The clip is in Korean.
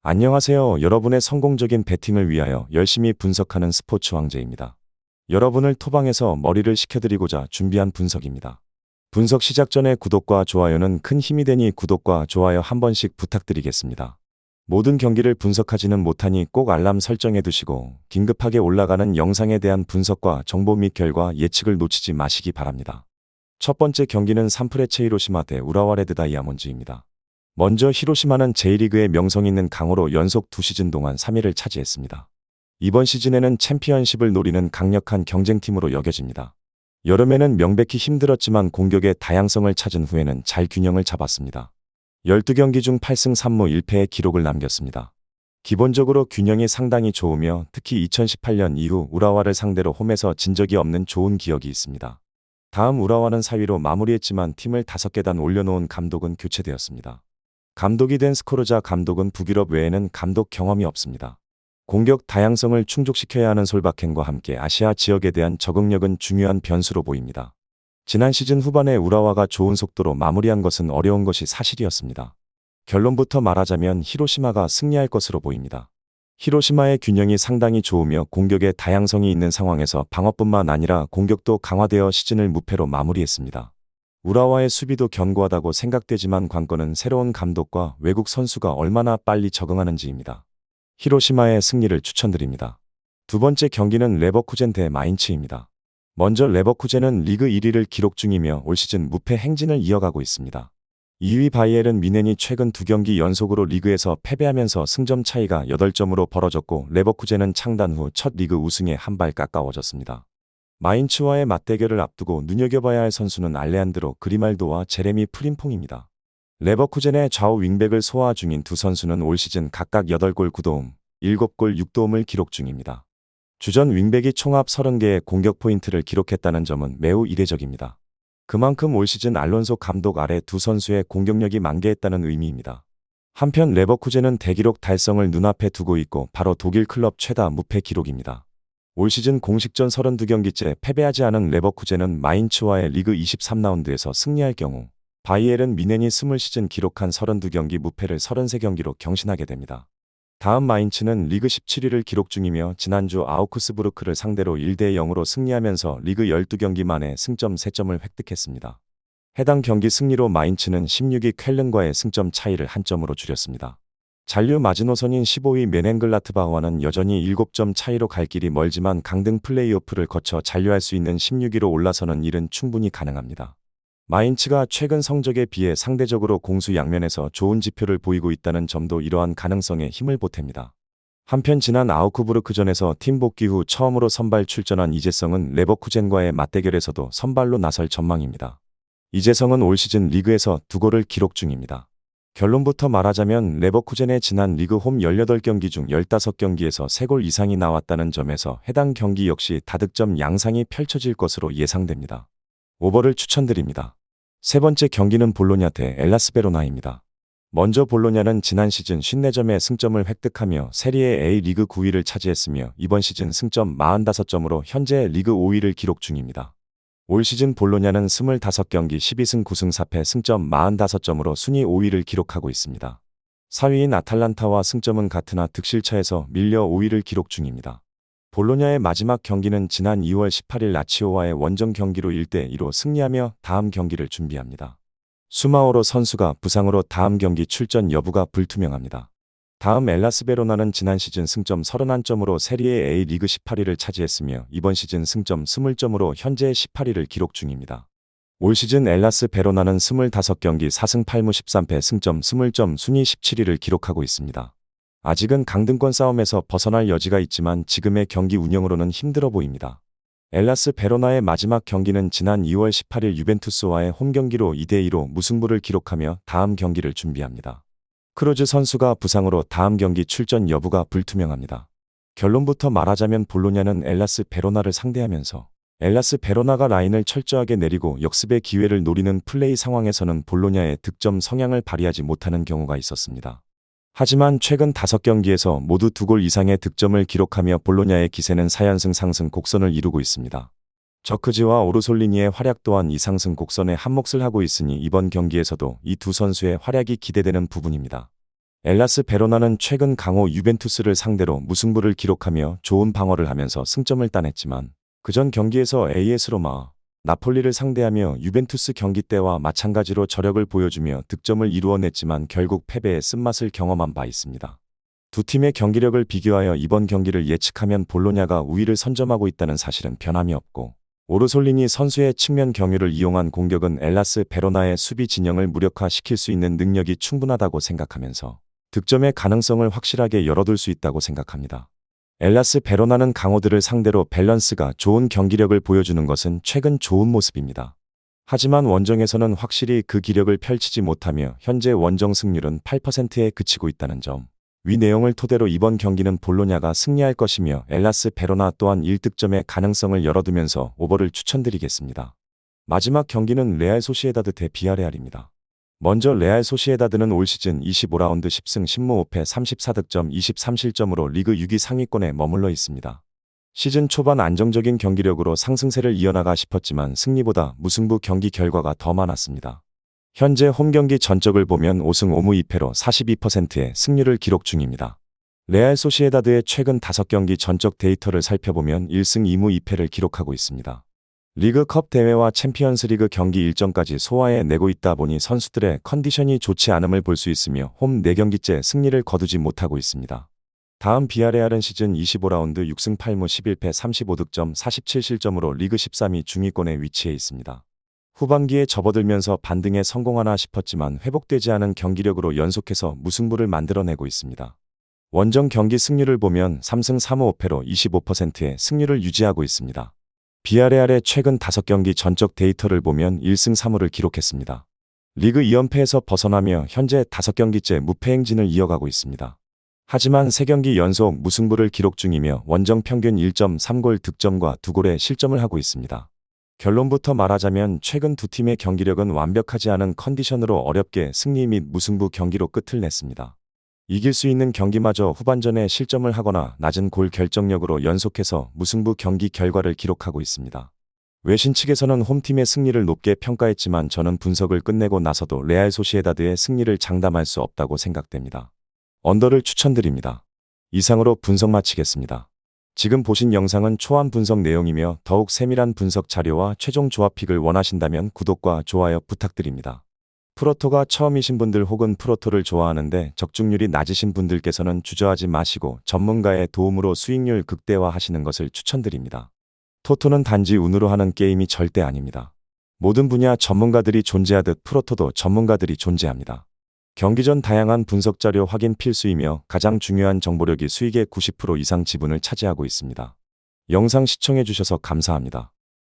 안녕하세요. 여러분의 성공적인 배팅을 위하여 열심히 분석하는 스포츠 왕제입니다. 여러분을 토방에서 머리를 식혀드리고자 준비한 분석입니다. 분석 시작 전에 구독과 좋아요는 큰 힘이 되니 구독과 좋아요 한 번씩 부탁드리겠습니다. 모든 경기를 분석하지는 못하니 꼭 알람 설정해 두시고 긴급하게 올라가는 영상에 대한 분석과 정보 및 결과 예측을 놓치지 마시기 바랍니다. 첫 번째 경기는 산프레체 히로시마 대 우라와 레드 다이아몬드입니다. 먼저 히로시마는 J리그의 명성 있는 강호로 연속 2시즌 동안 3위를 차지했습니다. 이번 시즌에는 챔피언십을 노리는 강력한 경쟁팀으로 여겨집니다. 여름에는 명백히 힘들었지만 공격의 다양성을 찾은 후에는 잘 균형을 잡았습니다. 12경기 중 8승 3무 1패의 기록을 남겼습니다. 기본적으로 균형이 상당히 좋으며 특히 2018년 이후 우라와를 상대로 홈에서 진 적이 없는 좋은 기억이 있습니다. 다음 우라와는 4위로 마무리했지만 팀을 5계단 올려놓은 감독은 교체되었습니다. 감독이 된 스코르자 감독은 북유럽 외에는 감독 경험이 없습니다. 공격 다양성을 충족시켜야 하는 솔바켄과 함께 아시아 지역에 대한 적응력은 중요한 변수로 보입니다. 지난 시즌 후반에 우라와가 좋은 속도로 마무리한 것은 어려운 것이 사실이었습니다. 결론부터 말하자면 히로시마가 승리할 것으로 보입니다. 히로시마의 균형이 상당히 좋으며 공격의 다양성이 있는 상황에서 방어뿐만 아니라 공격도 강화되어 시즌을 무패로 마무리했습니다. 우라와의 수비도 견고하다고 생각되지만 관건은 새로운 감독과 외국 선수가 얼마나 빨리 적응하는지입니다. 히로시마의 승리를 추천드립니다. 두 번째 경기는 레버쿠젠 대 마인츠입니다. 먼저 레버쿠젠은 리그 1위를 기록 중이며 올 시즌 무패 행진을 이어가고 있습니다. 2위 바이에른 뮌헨이 최근 2경기 연속으로 리그에서 패배하면서 승점 차이가 8점으로 벌어졌고 레버쿠젠은 창단 후 첫 리그 우승에 한 발 가까워졌습니다. 마인츠와의 맞대결을 앞두고 눈여겨봐야 할 선수는 알레한드로 그리말도와 제레미 프림퐁입니다. 레버쿠젠의 좌우 윙백을 소화 중인 두 선수는 올 시즌 각각 8골 9도움, 7골 6도움을 기록 중입니다. 주전 윙백이 총합 30개의 공격 포인트를 기록했다는 점은 매우 이례적입니다. 그만큼 올 시즌 알론소 감독 아래 두 선수의 공격력이 만개했다는 의미입니다. 한편 레버쿠젠은 대기록 달성을 눈앞에 두고 있고 바로 독일 클럽 최다 무패 기록입니다. 올 시즌 공식전 32경기째 패배하지 않은 레버쿠젠은 마인츠와의 리그 23라운드에서 승리할 경우 바이에른 뮌헨이 20시즌 기록한 32경기 무패를 33경기로 경신하게 됩니다. 다음 마인츠는 리그 17위를 기록 중이며 지난주 아우크스부르크를 상대로 1대 0으로 승리하면서 리그 12경기 만에 승점 3점을 획득했습니다. 해당 경기 승리로 마인츠는 16위 쾰른과의 승점 차이를 한 점으로 줄였습니다. 잔류 마지노선인 15위 멘헨글라트바흐와는 여전히 7점 차이로 갈 길이 멀지만 강등 플레이오프를 거쳐 잔류할 수 있는 16위로 올라서는 일은 충분히 가능합니다. 마인츠가 최근 성적에 비해 상대적으로 공수 양면에서 좋은 지표를 보이고 있다는 점도 이러한 가능성에 힘을 보탭니다. 한편 지난 아우크부르크전에서 팀 복귀 후 처음으로 선발 출전한 이재성은 레버쿠젠과의 맞대결에서도 선발로 나설 전망입니다. 이재성은 올 시즌 리그에서 2골을 기록 중입니다. 결론부터 말하자면 레버쿠젠의 지난 리그 홈 18경기 중 15경기에서 3골 이상이 나왔다는 점에서 해당 경기 역시 다득점 양상이 펼쳐질 것으로 예상됩니다. 오버를 추천드립니다. 세 번째 경기는 볼로냐 대 엘라스 베로나입니다. 먼저 볼로냐는 지난 시즌 54점의 승점을 획득하며 세리에 A 리그 9위를 차지했으며 이번 시즌 승점 45점으로 현재 리그 5위를 기록 중입니다. 올 시즌 볼로냐는 25경기 12승 9승 4패 승점 45점으로 순위 5위를 기록하고 있습니다. 4위인 아탈란타와 승점은 같으나 득실차에서 밀려 5위를 기록 중입니다. 볼로냐의 마지막 경기는 지난 2월 18일 라치오와의 원정 경기로 1대 2로 승리하며 다음 경기를 준비합니다. 수마오로 선수가 부상으로 다음 경기 출전 여부가 불투명합니다. 다음 엘라스 베로나는 지난 시즌 승점 31점으로 세리에 A 리그 18위를 차지했으며 이번 시즌 승점 20점으로 현재 18위를 기록 중입니다. 올 시즌 엘라스 베로나는 25경기 4승 8무 13패 승점 20점 순위 17위를 기록하고 있습니다. 아직은 강등권 싸움에서 벗어날 여지가 있지만 지금의 경기 운영으로는 힘들어 보입니다. 엘라스 베로나의 마지막 경기는 지난 2월 18일 유벤투스와의 홈경기로 2대 2로 무승부를 기록하며 다음 경기를 준비합니다. 크루즈 선수가 부상으로 다음 경기 출전 여부가 불투명합니다. 결론부터 말하자면 볼로냐는 엘라스 베로나를 상대하면서 엘라스 베로나가 라인을 철저하게 내리고 역습의 기회를 노리는 플레이 상황에서는 볼로냐의 득점 성향을 발휘하지 못하는 경우가 있었습니다. 하지만 최근 5경기에서 모두 2골 이상의 득점을 기록하며 볼로냐의 기세는 4연승 상승 곡선을 이루고 있습니다. 저크지와 오르솔리니의 활약 또한 이 상승 곡선에 한몫을 하고 있으니 이번 경기에서도 이 두 선수의 활약이 기대되는 부분입니다. 엘라스 베로나는 최근 강호 유벤투스를 상대로 무승부를 기록하며 좋은 방어를 하면서 승점을 따냈지만 그전 경기에서 AS 로마, 나폴리를 상대하며 유벤투스 경기 때와 마찬가지로 저력을 보여주며 득점을 이루어냈지만 결국 패배의 쓴맛을 경험한 바 있습니다. 두 팀의 경기력을 비교하여 이번 경기를 예측하면 볼로냐가 우위를 선점하고 있다는 사실은 변함이 없고, 오르솔리니 선수의 측면 경유를 이용한 공격은 엘라스 베로나의 수비 진영을 무력화시킬 수 있는 능력이 충분하다고 생각하면서 득점의 가능성을 확실하게 열어둘 수 있다고 생각합니다. 엘라스 베로나는 강호들을 상대로 밸런스가 좋은 경기력을 보여주는 것은 최근 좋은 모습입니다. 하지만 원정에서는 확실히 그 기력을 펼치지 못하며 현재 원정 승률은 8%에 그치고 있다는 점. 위 내용을 토대로 이번 경기는 볼로냐가 승리할 것이며 엘라스 베로나 또한 1득점의 가능성을 열어두면서 오버를 추천드리겠습니다. 마지막 경기는 레알 소시에다드 대 비아레알입니다. 먼저 레알 소시에다드는 올 시즌 25라운드 10승 10무 5패 34득점 23실점으로 리그 6위 상위권에 머물러 있습니다. 시즌 초반 안정적인 경기력으로 상승세를 이어나가 싶었지만 승리보다 무승부 경기 결과가 더 많았습니다. 현재 홈경기 전적을 보면 5승 5무 2패로 42%의 승률을 기록 중입니다. 레알 소시에다드의 최근 5경기 전적 데이터를 살펴보면 1승 2무 2패를 기록하고 있습니다. 리그컵 대회와 챔피언스리그 경기 일정까지 소화해 내고 있다 보니 선수들의 컨디션이 좋지 않음을 볼 수 있으며 홈 4경기째 승리를 거두지 못하고 있습니다. 다음 비아레알은 시즌 25라운드 6승 8무 11패 35득점 47실점으로 리그 13위 중위권에 위치해 있습니다. 후반기에 접어들면서 반등에 성공하나 싶었지만 회복되지 않은 경기력으로 연속해서 무승부를 만들어내고 있습니다. 원정 경기 승률을 보면 3승 3무 5패로 25%의 승률을 유지하고 있습니다. 비아레알의 최근 5경기 전적 데이터를 보면 1승 3무를 기록했습니다. 리그 2연패에서 벗어나며 현재 5경기째 무패 행진을 이어가고 있습니다. 하지만 3경기 연속 무승부를 기록 중이며 원정 평균 1.3골 득점과 2골의 실점을 하고 있습니다. 결론부터 말하자면 최근 두 팀의 경기력은 완벽하지 않은 컨디션으로 어렵게 승리 및 무승부 경기로 끝을 냈습니다. 이길 수 있는 경기마저 후반전에 실점을 하거나 낮은 골 결정력으로 연속해서 무승부 경기 결과를 기록하고 있습니다. 외신 측에서는 홈팀의 승리를 높게 평가했지만 저는 분석을 끝내고 나서도 레알 소시에다드의 승리를 장담할 수 없다고 생각됩니다. 언더를 추천드립니다. 이상으로 분석 마치겠습니다. 지금 보신 영상은 초안 분석 내용이며 더욱 세밀한 분석 자료와 최종 조합픽을 원하신다면 구독과 좋아요 부탁드립니다. 프로토가 처음이신 분들 혹은 프로토를 좋아하는데 적중률이 낮으신 분들께서는 주저하지 마시고 전문가의 도움으로 수익률 극대화하시는 것을 추천드립니다. 토토는 단지 운으로 하는 게임이 절대 아닙니다. 모든 분야 전문가들이 존재하듯 프로토도 전문가들이 존재합니다. 경기 전 다양한 분석 자료 확인 필수이며 가장 중요한 정보력이 수익의 90% 이상 지분을 차지하고 있습니다. 영상 시청해 주셔서 감사합니다.